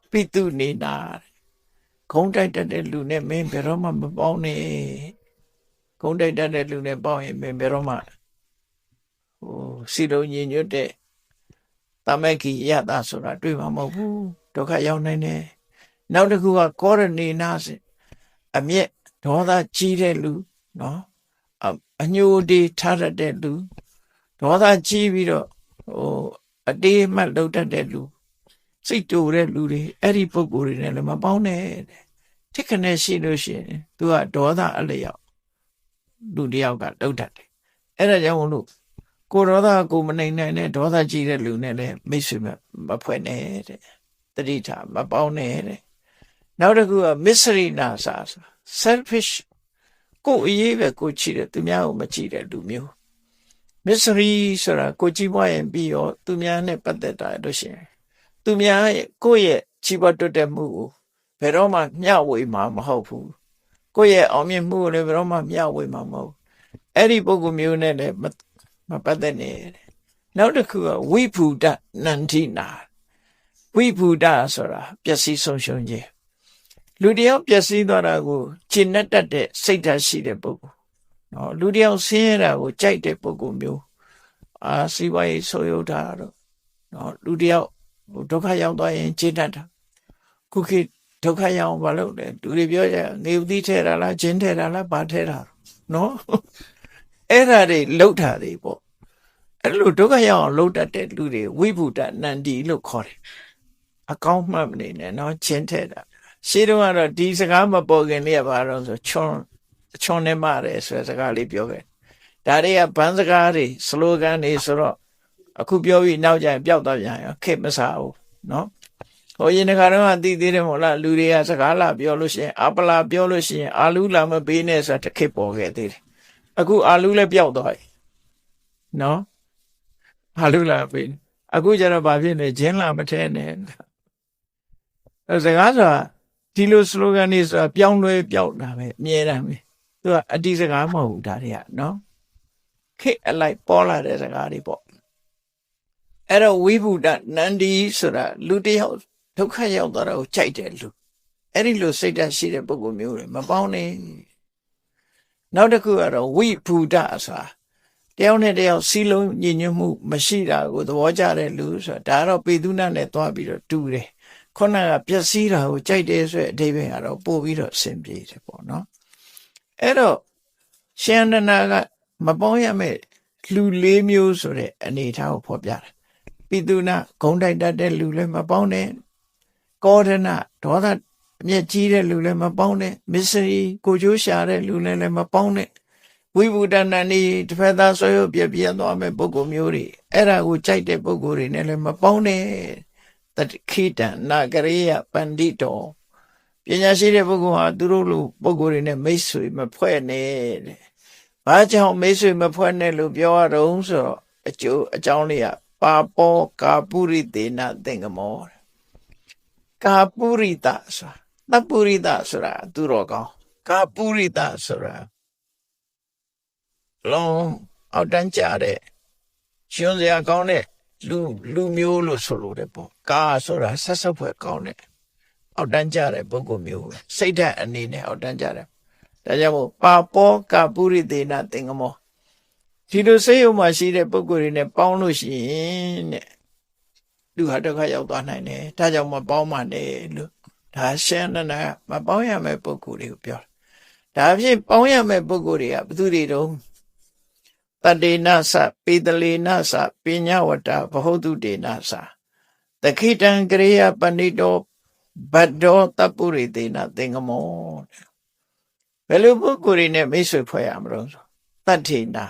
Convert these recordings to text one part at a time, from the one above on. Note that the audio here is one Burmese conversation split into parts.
ပိတုနေနာခုံးတိုက်တတ်တဲ့လူနဲ့မင်းဘယ်တော့မှမပေါင်းနဲ့ခုံးတိုက်တတ်တဲ့လူနဲ့ပေါင်းရင်မင်းဘယ်တော့မှစီလုံးညီညွတ်တဲ့တမက်ကြီးရတာဆိုတာတွေ့မှာမဟုတ်ဘူးဒုက္ခရောက်နိုင်တယ်နောက်တစ်ခုကကောရဏီနာစအမျက်ဒေါသကြီးတဲ့လူနော်အညိုတီထားတတ်တဲ့လူဒေါသကြီးပြီးတော့အတေးမှတ်လုပ်တတ်တဲ့လူစိတ်တူတဲ့လူတွေအဲ့ဒီပုံကိုယ်တွေနဲ့လည်းမပေါင်းနဲ့ထိခနဲ့ရှိလို့ရှိရင်သူကဒေါသအလျောက်လူတယောက်ကလုပ်တတ်တယ်အဲ့ဒါကြောင့်မလို့ကိုဒေါသကိုမနိုင်နိုင်တဲ့ဒေါသကြီးတဲ့လူနဲ့လည်းမိတ်ဆွေမဖွဲ့နဲ့တဲ့တတိထားမပေါင်းနဲ့တဲ့နောက်တစ်ခုက misery နာစာ selfish ကိုယ်အရေးပဲကိုချီတယ်သူများကိုမချီတဲ့လူမျိုး misery ဆိုတာကိုကြည့်ပွားရင်ပြီးရောသူများနဲ့ပတ်သက်တာလို့ရှိရင်သူများရဲ့ကိုယ့်ရဲ့ချီးပွားတွတ်တဲ့မှုကိုဘယ်တော့မှမျှဝေမှာမဟုတ်ဘူးကိုယ့်ရဲ့အောင်မြင်မှုကိုလည်းဘယ်တော့မှမျှဝေမှာမဟုတ်အဲ့ဒီပုဂ္ဂိုလ်မျိုးနဲ့လည်းမပတ်သက်နဲ့နောက်တစ်ခုကဝိဘူဒနန္တိနာဝိဘူဒဆိုတာပျက်စီးဆုံးရှုံးခြင်းလူတယောက်ပျက်စီးသွားတာကိုကျင့်တတ်တဲ့စိတ်ဓာတ်ရှိတဲ့ပုဂ္ဂိုလ်နော်လူတယောက်ဆင်းရဲတာကိုကြိုက်တဲ့ပုဂ္ဂိုလ်မျိုးစီးပွားရေးဆိုးရုပ်တာတော့နော်လူတယောက်ဒုက္ခရောက်သွားရင်ကျင့်တတ်တာခုခေတ်ဒုက္ခရောက်ဘာလို့လဲလူတွေပြောကြငေဦးသီးထဲတာလားကျင်းထဲတာလားဘာထဲတာနော်အဲ့ဒါတွေလှုပ်တာတွေပေါ့အဲ့လိုဒုက္ခရောက်အောင်လှုပ်တတ်တဲ့လူတွေဝိဗုဒ္ဓနန္ဒီလို့ခေါ်တယ်အကောင်းမှတ်မနေနဲ့နော်ကျင်းထဲတာရှင်းတော့ကတော့ဒီစကားမပေါ်ခင်လေးကဘာလို့ဆိုချွန်နေမှတယ်ဆိုတဲ့စကားလေးပြောခဲ့ဒါတွေကဘန်းစကားတွေစလိုဂန်တွေဆိုတော့အခုပြောပြီးနောက်ကျရင်ပျောက်သွားပြန်ရောခေတ်မစားဘူးနော်ဟိုရင်တခါတော့သိသေးတယ်မို့လားလူတွေကစကားလာပြောလို့ရှိရင်အပလာပြောလို့ရှိရင်အာလူလာမပေးနဲ့ဆိုတာတစ်ခေတ်ပေါ်ခဲ့သေးတယ်အခုအာလူလည်းပျောက်သွားပြီနော်အာလူလာပေးအခုကျတော့ဘာဖြစ်လဲဂျင်းလာမထဲနဲ့စကားဆိုတာဒီလိုစလိုဂန်တွေဆိုတာပြောင်းလဲပျောက်တာပဲအမြဲတမ်းပဲသူကအတိစကားမဟုတ်ဘူးဒါတွေကနော်ခေတ်အလိုက်ပေါ်လာတဲ့စကားတွေပေါ့အဲ့တော့ဝိဗုဒ္ဓနန္ဒီဆိုတာလူတယောက်ဒုက္ခရောက်သွားတာကိုကြိုက်တယ်လူအဲ့ဒီလိုစိတ်ဓာတ်ရှိတဲ့ပုဂ္ဂိုလ်မျိုးတွေမပေါင်းနဲ့နောက်တစ်ခုကတော့ဝိဗုဒ္ဓဆိုတာတယောက်နဲ့တယောက်စီးလုံးညီညွတ်မှုမရှိတာကိုသဘောကျတဲ့လူဆိုတာဒါကတော့ပေတုနာနဲ့သွားပြီးတော့တူတယ်ခုနကပျက်စီးတာကိုကြိုက်တယ်ဆိုတဲ့အဓိပ္ပာယ်ကတော့ပို့ပြီးတော့အဆင်ပြေတယ်ပေါ့နော်အဲ့တော့ရှင်အနန္ဒာကမပေါင်းရမဲ့လူ၄မျိုးဆိုတဲ့အနေအထားကိုဖော်ပြတယ်ပိတုနာဂုံတိုက်တတ်တဲ့လူလည်းမပေါင်းနဲ့ကောဒနာဒေါသအမျက်ကြီးတဲ့လူလည်းမပေါင်းနဲ့မစ္စရိကိုကျိုးရှာတဲ့လူလည်းမပေါင်းနဲ့ဝိဗုဒ္ဓနာနီတစ်ဖက်သားဆွေးပြပြသွားမဲ့ပုဂ္ဂိုလ်မျိုးတွေအဲ့ဒါကိုကြိုက်တဲ့ပုဂ္ဂိုလ်တွေနဲ့လည်းမပေါင်းနဲ့တခိတံနာဂရိယပန္တိတောပညာရှိတဲ့ပုဂ္ဂိုလ်ဟာသူတို့လိုပုဂ္ဂိုလ်တွေနဲ့မိတ်ဆွေမဖွဲ့နဲ့တဲ့ဘာကြောင့်မိတ်ဆွေမဖွဲ့နဲ့လို့ပြောရတော့ဆိုတော့အကြောင်းလေးကပါပောကာပုရိသေနသင်္ကမောကာပုရိတဆိုတာသပုရိတဆိုတာသူတော်ကောင်းကာပုရိတဆိုတာလုံးအောက်တန်းကြတဲ့ရှင်စရာကောင်းတဲ့လူမျိုးလို့ဆိုလို့တယ်ပေါ့ကာဆိုတာဆက်ဆက်ဖွဲ့ကောင်းတဲ့အောက်တန်းကြတဲ့ပုဂ္ဂိုလ်မျိုးစိတ်ဓာတ်အနေနဲ့အောက်တန်းကြတယ်ဒါကြောင့်မို့ပါပောကာပုရိသေနသင်္ကမောဒီလိုစိတ်ယုံမှရှိတဲ့ပုဂ္ဂိုလ်တွေနဲ့ပေါင်းလို့ရှိရင်တဲ့လူဟာဒုက္ခရောက်သွားနိုင်တယ်ဒါကြောင့်မပေါင်းမှနဲ့လို့ဒါရှင်းနေတာမပေါင်းရမယ့်ပုဂ္ဂိုလ်တွေကိုပြောတာဒါဖြင့်ပေါင်းရမယ့်ပုဂ္ဂိုလ်တွေကဘယ်သူတွေတုံးတတေနသပေတလေနသပညာဝတ္တဘဟုတုတေနသတခိတံကရိယပဏိတောဘဒ္ဒောတပုရိသေနသင်္ကမောဘယ်လိုပုဂ္ဂိုလ်တွေနဲ့မိတ်ဆွေဖွဲ့ရမလို့တတ္ထေနာ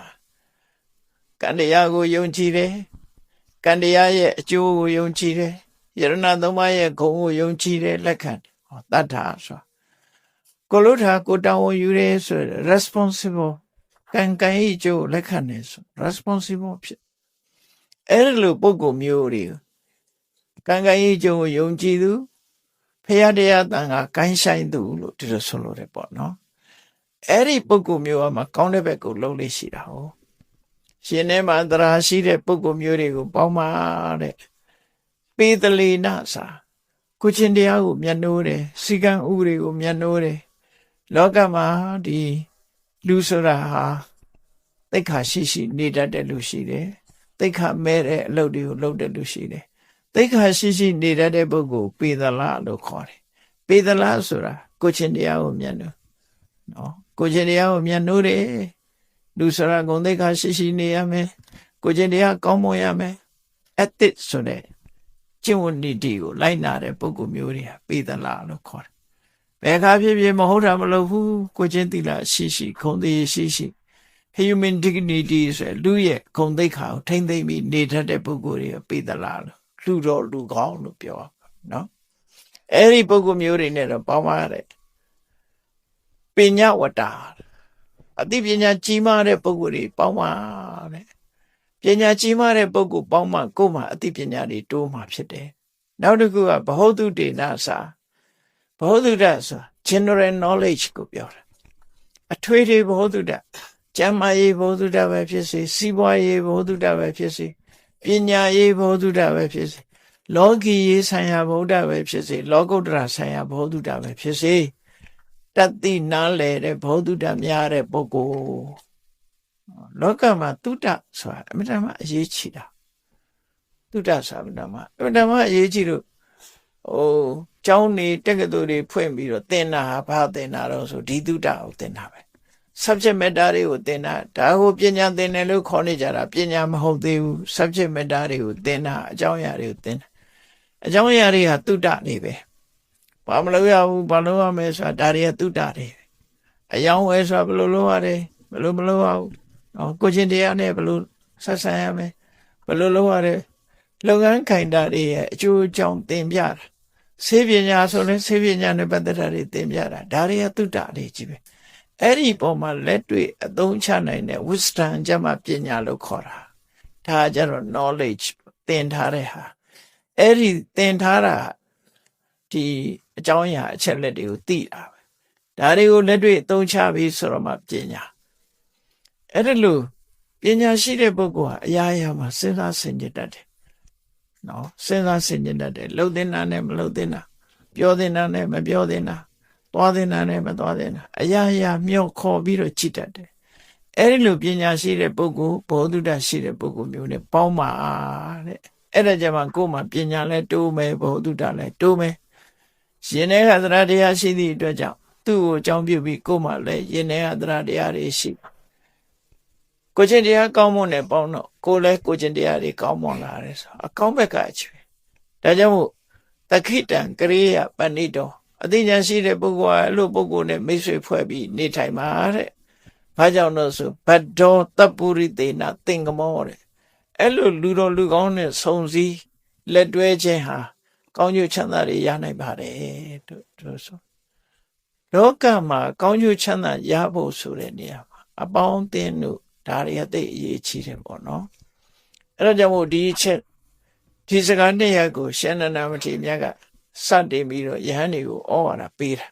ကံတရားကိုယုံကြည်တယ်ကံတရားရဲ့အကျိုးကိုယုံကြည်တယ်ယရဏသုံးပါးရဲ့ဂုဏ်ကိုယုံကြည်တယ်လက်ခံတယ်တတ္ထာဆိုကိုလို့ထာကိုတောင်းဝန်ယူတယ်ဆို responsible ကံကံဤကျိုးလက်ခံတယ်ဆို responsible ဖြစ်အဲ့လိုပုဂ္ဂိုလ်မျိုးတွေကံကံဤကျိုးကိုယုံကြည်သူဖရာတရားတန်ခါကိုင်းဆိုင်သူလို့ဒီလိုဆိုလို့တယ်ပေါ့နော်အဲ့ဒီပုဂ္ဂိုလ်မျိုးကမှကောင်းတဲ့ဘက်ကိုလှုပ်လို့ရှိတာဟုတ်ရှင်ထဲမှာသရာရှိတဲ့ပုဂ္ဂိုလ်မျိုးတွေကိုပေါင်းပါတဲ့ပေတလေနစာ ကိုချင်းတရားကိုမျက်နှိုးတယ်စီကံဥပဒေကိုမျက်နှိုးတယ်လောကမှာဒီလူဆိုတာဟာသိက္ခာရှိနေတတ်တဲ့လူရှိတယ်သိက္ခာမဲ့တဲ့အလုပ်တွေကိုလုပ်တဲ့လူရှိတယ်သိက္ခာရှိနေတတ်တဲ့ပုဂ္ဂိုလ်ပေဒလလို့ခေါ်တယ်ပေဒလဆိုတာကိုချင်းတရားကိုမျက်နှိုးနော်ကိုချင်းတရားကိုမျက်နှိုးတယ်လူဆိုတာဂုဏ်သိက္ခာရှိနေရမယ်ကိုချင်းတရားကောင်းမွန်ရမယ်ethics ဆိုတဲ့ကျင့်ဝတ်နည်းတွေကိုလိုက်နာတဲ့ပုဂ္ဂိုလ်မျိုးတွေကပေဒလလို့ခေါ်တယ်ဘယ်အခါဖြစ်ဖြစ်မဟုတ်တာမလုပ်ဘူးကိုချင်းသီလရှိဂုဏ်သိရှိhuman dignity ဆိုလူရဲ့ဂုဏ်သိက္ခာကိုထိမ့်သိမ့်ပြီးနေတတ်တဲ့ပုဂ္ဂိုလ်တွေကပေဒလလို့လူတော်လူကောင်းလို့ပြောနော်အဲ့ဒီပုဂ္ဂိုလ်မျိုးတွေနဲ့တော့ပေါင်းပါရတယ်ပညာဝတ္တာအသိပညာကြီးမားတဲ့ပုဂ္ဂိုလ်တွေပေါင်းပါတဲ့ပညာကြီးမားတဲ့ပုဂ္ဂိုလ်ပေါင်းမှကိုယ်မှအသိပညာတွေတိုးမှဖြစ်တယ်နောက်တစ်ခုကဘ ਹੁ တုတေနစာဘ ਹੁ တုတဆို general knowledge ကိုပြောတာအထွေထွေဘ ਹੁ တုတကျမ်းမာရေးဘ ਹੁ တုတပဲဖြစ်စေစီးပွားရေးဘ ਹੁ တုတပဲဖြစ်စေပညာရေးဘ ਹੁ တုတပဲဖြစ်စေလောကီရေးဆိုင်ရာဘ ਹੁ တုတပဲဖြစ်စေလောကုတ္တရာဆိုင်ရာဘ ਹੁ တုတပဲဖြစ်စေတတိနားလေတဲ့ဘ ਹੁ တုတများတဲ့ပုဂ္ဂိုလ်လောကမှာတုတ္တဆိုတာအမြဲတမ်းအရေးကြီးတာတုတ္တဆိုတာအမြဲတမ်းအရေးကြီးလို့ကျောင်းနေတက္ကသိုလ်တွေဖွင့်ပြီးတော့သင်တာဟာဘာသင်တာတော့ဆိုဒီတုတ္တကိုသင်တာပဲ subject matter တွေကိုသင်တာဒါကိုပညာသင်တယ်လို့ခေါ်နေကြတာပညာမဟုတ်သေးဘူး subject matter တွေကိုသင်တာအကြောင်းအရာတွေကိုသင်တာအကြောင်းအရာတွေကတုတ္တနေပဲဘာမလုပ်ရဘူးဘာလုပ်ရမလဲဆိုတာဒါတွေကတုတ္တတွေအယောင်းဝဲဆိုတာဘယ်လိုလုပ်ရတယ်ဘယ်လိုမလုပ်ရဘူးကိုချင်းတရားနဲ့ဘယ်လိုဆက်ဆံရမလဲဘယ်လိုလုပ်ရတယ်လုပ်ငန်းခိုင်တာတွေရဲ့အကျိုးအကြောင်းသင်ပြတာဆေးပညာဆိုရင်ဆေးပညာနဲ့ပတ်သက်တာတွေသင်ပြတာဒါတွေကတုတ္တတွေကြီးပဲအဲ့ဒီပုံမှာလက်တွေ့အသုံးချနိုင်တဲ့ wisdom ကျမှပညာလို့ခေါ်တာဒါကြတော့ knowledge သင်ထားတဲ့ဟာအဲ့ဒီသင်ထားတာဒီအကြောင်းအရာအချက်လက်တွေကိုသိတာပဲဒါတွေကိုလက်တွေ့အသုံးချပြီးဆိုတော့မှပညာအဲ့ဒါလို့ပညာရှိတဲ့ပုဂ္ဂိုလ်ဟာအရာရာမှာစဉ်းစားဆင်ခြင်တတ်တယ်နော်စဉ်းစားဆင်ခြင်တတ်တယ်လှုပ်သင်တာနဲ့မလှုပ်သင်တာပြောသင်တာနဲ့မပြောသင်တာသွားသင်တာနဲ့မသွားသင်တာအရာရာမြော့ခေါ်ပြီးတော့ကြည့်တတ်တယ်အဲ့ဒီလိုပညာရှိတဲ့ပုဂ္ဂိုလ်ဘောဓုတရှိတဲ့ပုဂ္ဂိုလ်မျိုးနဲ့ပေါင်းပါတဲ့အဲ့ဒါကြမှာကိုယ်မှာပညာလဲတိုးမယ်ဘောဓုတလဲတိုးမယ်ရှင်တဲ့ကသရတရားရှိသည့်အတွက်ကြောင့်သူ့ကိုအကြောင်းပြုပြီးကိုယ်မှာလဲရှင်တဲ့ကသရတရားတွေရှိကိုချင်းတရားကောင်းမွန်တဲ့ပေါင်းတော့ကိုယ်လဲကိုချင်းတရားတွေကောင်းမွန်လာတယ်ဆိုအကောင်းဘက်ကအချွေဒါကြောင့်မို့တခိတံကရိယပဏိတောအသိဉာဏ်ရှိတဲ့ပုဂ္ဂိုလ်ကအဲ့လိုပုဂ္ဂိုလ်နဲ့မိတ်ဆွေဖွဲ့ပြီးနေထိုင်ပါတဲ့ဘာကြောင့်လို့ဆိုဘဒ္ဒောတပ္ပုရိသေနသင်္ကမောတဲ့အဲ့လိုလူတော်လူကောင်းနဲ့ဆုံစည်းလက်တွဲခြင်းဟာကောင်းကျိုးချမ်းသာတွေရနိုင်ပါတယ်တို့ဆိုလောကမှာကောင်းကျိုးချမ်းသာရဖို့ဆိုတဲ့နေရာမှာအပေါင်းအသင်းတို့ဒါတွေအသိအရေးကြီးတယ်ပေါ့နော်အဲ့ဒါကြောင့်မို့ဒီအချက်ဒီစကားနှစ်ရပ်ကိုရှင်နန္ဒမထေရမြတ်ကစတင်ပြီးတော့ယဟန်တွေကိုဩဝါဒပေးတာ